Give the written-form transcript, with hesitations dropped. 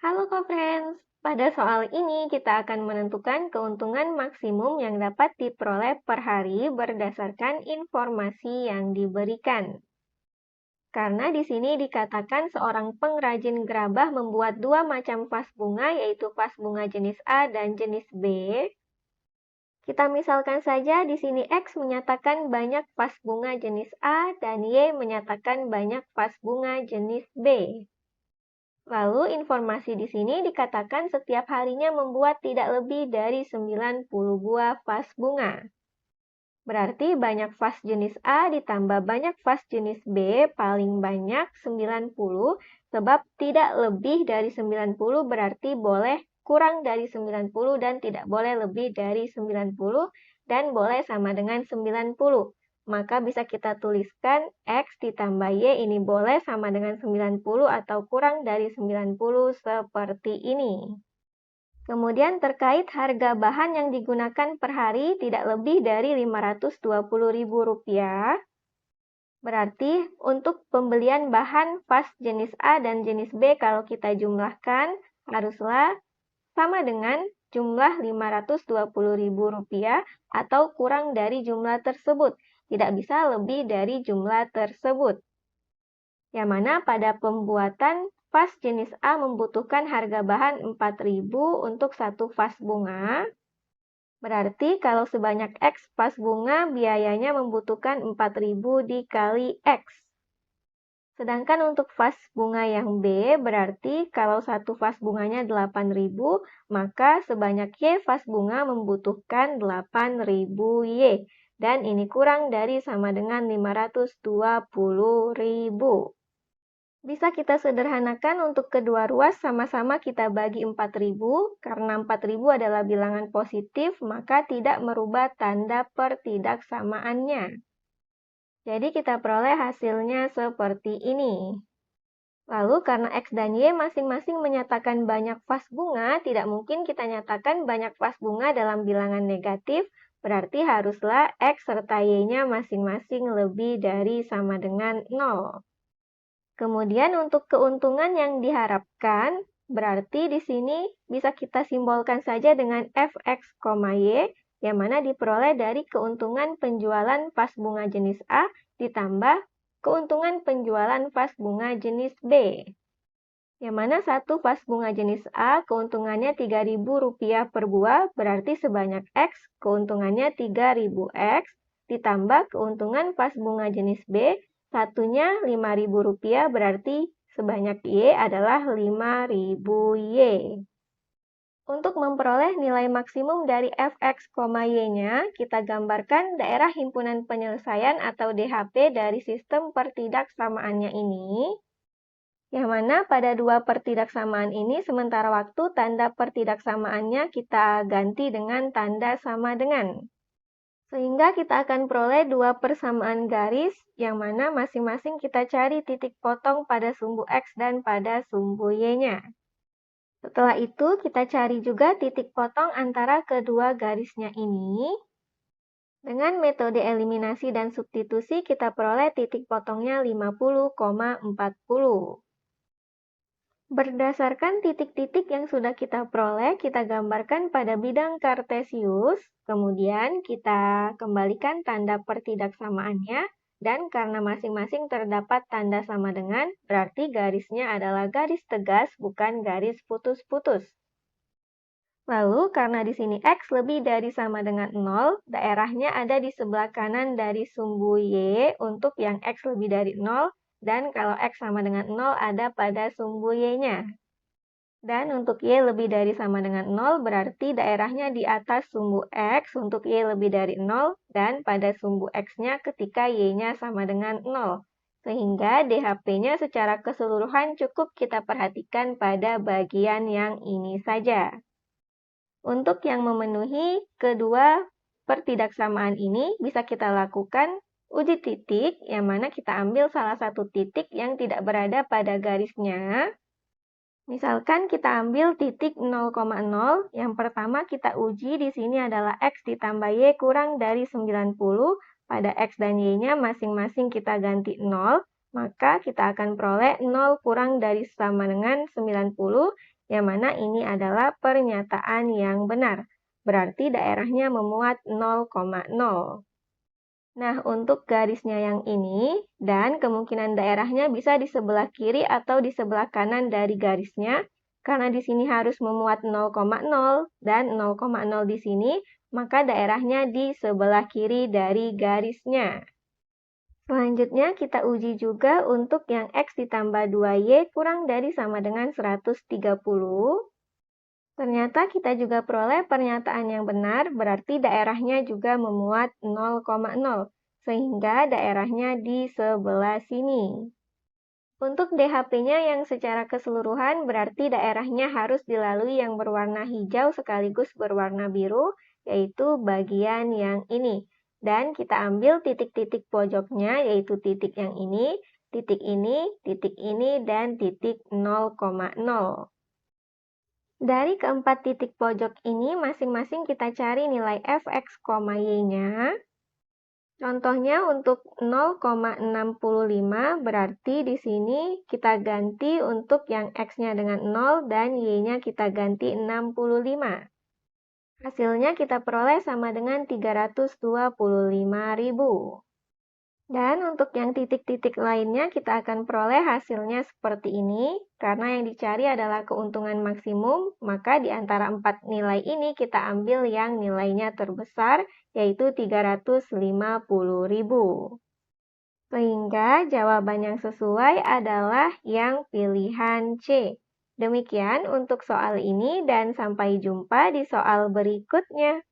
Halo co-friends, pada soal ini kita akan menentukan keuntungan maksimum yang dapat diperoleh per hari berdasarkan informasi yang diberikan. Karena di sini dikatakan seorang pengrajin gerabah membuat dua macam vas bunga, yaitu vas bunga jenis A dan jenis B. Kita misalkan saja di sini X menyatakan banyak vas bunga jenis A dan Y menyatakan banyak vas bunga jenis B. Lalu informasi di sini dikatakan setiap harinya membuat tidak lebih dari 90 buah vas bunga. Berarti banyak vas jenis A ditambah banyak vas jenis B paling banyak 90, sebab tidak lebih dari 90 berarti boleh kurang dari 90 dan tidak boleh lebih dari 90 dan boleh sama dengan 90. Maka bisa kita tuliskan X ditambah Y ini boleh sama dengan 90 atau kurang dari 90 seperti ini. Kemudian terkait harga bahan yang digunakan per hari tidak lebih dari Rp520.000. Berarti untuk pembelian bahan vas jenis A dan jenis B kalau kita jumlahkan haruslah sama dengan jumlah Rp520.000 atau kurang dari jumlah tersebut. Tidak bisa lebih dari jumlah tersebut. Yang mana pada pembuatan vas jenis A membutuhkan harga bahan 4.000 untuk satu vas bunga. Berarti kalau sebanyak X vas bunga biayanya membutuhkan 4.000 dikali X. Sedangkan untuk vas bunga yang B berarti kalau satu vas bunganya 8.000, maka sebanyak Y vas bunga membutuhkan 8.000 Y. Dan ini kurang dari sama dengan 520.000. Bisa kita sederhanakan untuk kedua ruas sama-sama kita bagi 4.000. Karena 4.000 adalah bilangan positif, maka tidak merubah tanda pertidaksamaannya. Jadi kita peroleh hasilnya seperti ini. Lalu karena X dan Y masing-masing menyatakan banyak vas bunga, tidak mungkin kita nyatakan banyak vas bunga dalam bilangan negatif, berarti haruslah X serta Y-nya masing-masing lebih dari sama dengan 0. Kemudian untuk keuntungan yang diharapkan, berarti di sini bisa kita simbolkan saja dengan Fx, Y, yang mana diperoleh dari keuntungan penjualan vas bunga jenis A ditambah keuntungan penjualan vas bunga jenis B. Yang mana satu vas bunga jenis A keuntungannya Rp3.000 per buah, berarti sebanyak X keuntungannya 3.000 X, ditambah keuntungan vas bunga jenis B, satunya Rp5.000 berarti sebanyak Y adalah 5.000 Y. Untuk memperoleh nilai maksimum dari Fx, Y-nya, kita gambarkan daerah himpunan penyelesaian atau DHP dari sistem pertidaksamaannya ini. Yang mana pada dua pertidaksamaan ini sementara waktu tanda pertidaksamaannya kita ganti dengan tanda sama dengan. Sehingga kita akan peroleh dua persamaan garis yang mana masing-masing kita cari titik potong pada sumbu X dan pada sumbu Y-nya. Setelah itu kita cari juga titik potong antara kedua garisnya ini. Dengan metode eliminasi dan substitusi kita peroleh titik potongnya 50,40. Berdasarkan titik-titik yang sudah kita peroleh, kita gambarkan pada bidang kartesius, kemudian kita kembalikan tanda pertidaksamaannya, dan karena masing-masing terdapat tanda sama dengan, berarti garisnya adalah garis tegas, bukan garis putus-putus. Lalu, karena di sini X lebih dari sama dengan 0, daerahnya ada di sebelah kanan dari sumbu Y untuk yang X lebih dari 0, dan kalau X sama dengan 0 ada pada sumbu Y-nya. Dan untuk Y lebih dari sama dengan 0 berarti daerahnya di atas sumbu X untuk Y lebih dari 0 dan pada sumbu X-nya ketika Y-nya sama dengan 0. Sehingga DHP-nya secara keseluruhan cukup kita perhatikan pada bagian yang ini saja. Untuk yang memenuhi kedua pertidaksamaan ini bisa kita lakukan uji titik yang mana kita ambil salah satu titik yang tidak berada pada garisnya. Misalkan kita ambil titik 0,0, yang pertama kita uji di sini adalah X ditambah Y kurang dari 90, pada X dan Y-nya masing-masing kita ganti 0, maka kita akan peroleh 0 kurang dari sama dengan 90, yang mana ini adalah pernyataan yang benar. Berarti daerahnya memuat 0,0. Nah, untuk garisnya yang ini, dan kemungkinan daerahnya bisa di sebelah kiri atau di sebelah kanan dari garisnya, karena di sini harus memuat 0,0 dan 0,0 di sini, maka daerahnya di sebelah kiri dari garisnya. Selanjutnya kita uji juga untuk yang X ditambah 2Y kurang dari sama dengan 130. Ternyata kita juga peroleh pernyataan yang benar, berarti daerahnya juga memuat 0,0, sehingga daerahnya di sebelah sini. Untuk DHP-nya yang secara keseluruhan berarti daerahnya harus dilalui yang berwarna hijau sekaligus berwarna biru, yaitu bagian yang ini. Dan kita ambil titik-titik pojoknya, yaitu titik yang ini, dan titik 0,0. Dari keempat titik pojok ini, masing-masing kita cari nilai fx, y-nya. Contohnya untuk 0,65 berarti di sini kita ganti untuk yang x-nya dengan 0 dan y-nya kita ganti 65. Hasilnya kita peroleh sama dengan 325.000. Dan untuk yang titik-titik lainnya kita akan peroleh hasilnya seperti ini. Karena yang dicari adalah keuntungan maksimum, maka di antara 4 nilai ini kita ambil yang nilainya terbesar, yaitu 350.000. Sehingga jawaban yang sesuai adalah yang pilihan C. Demikian untuk soal ini dan sampai jumpa di soal berikutnya.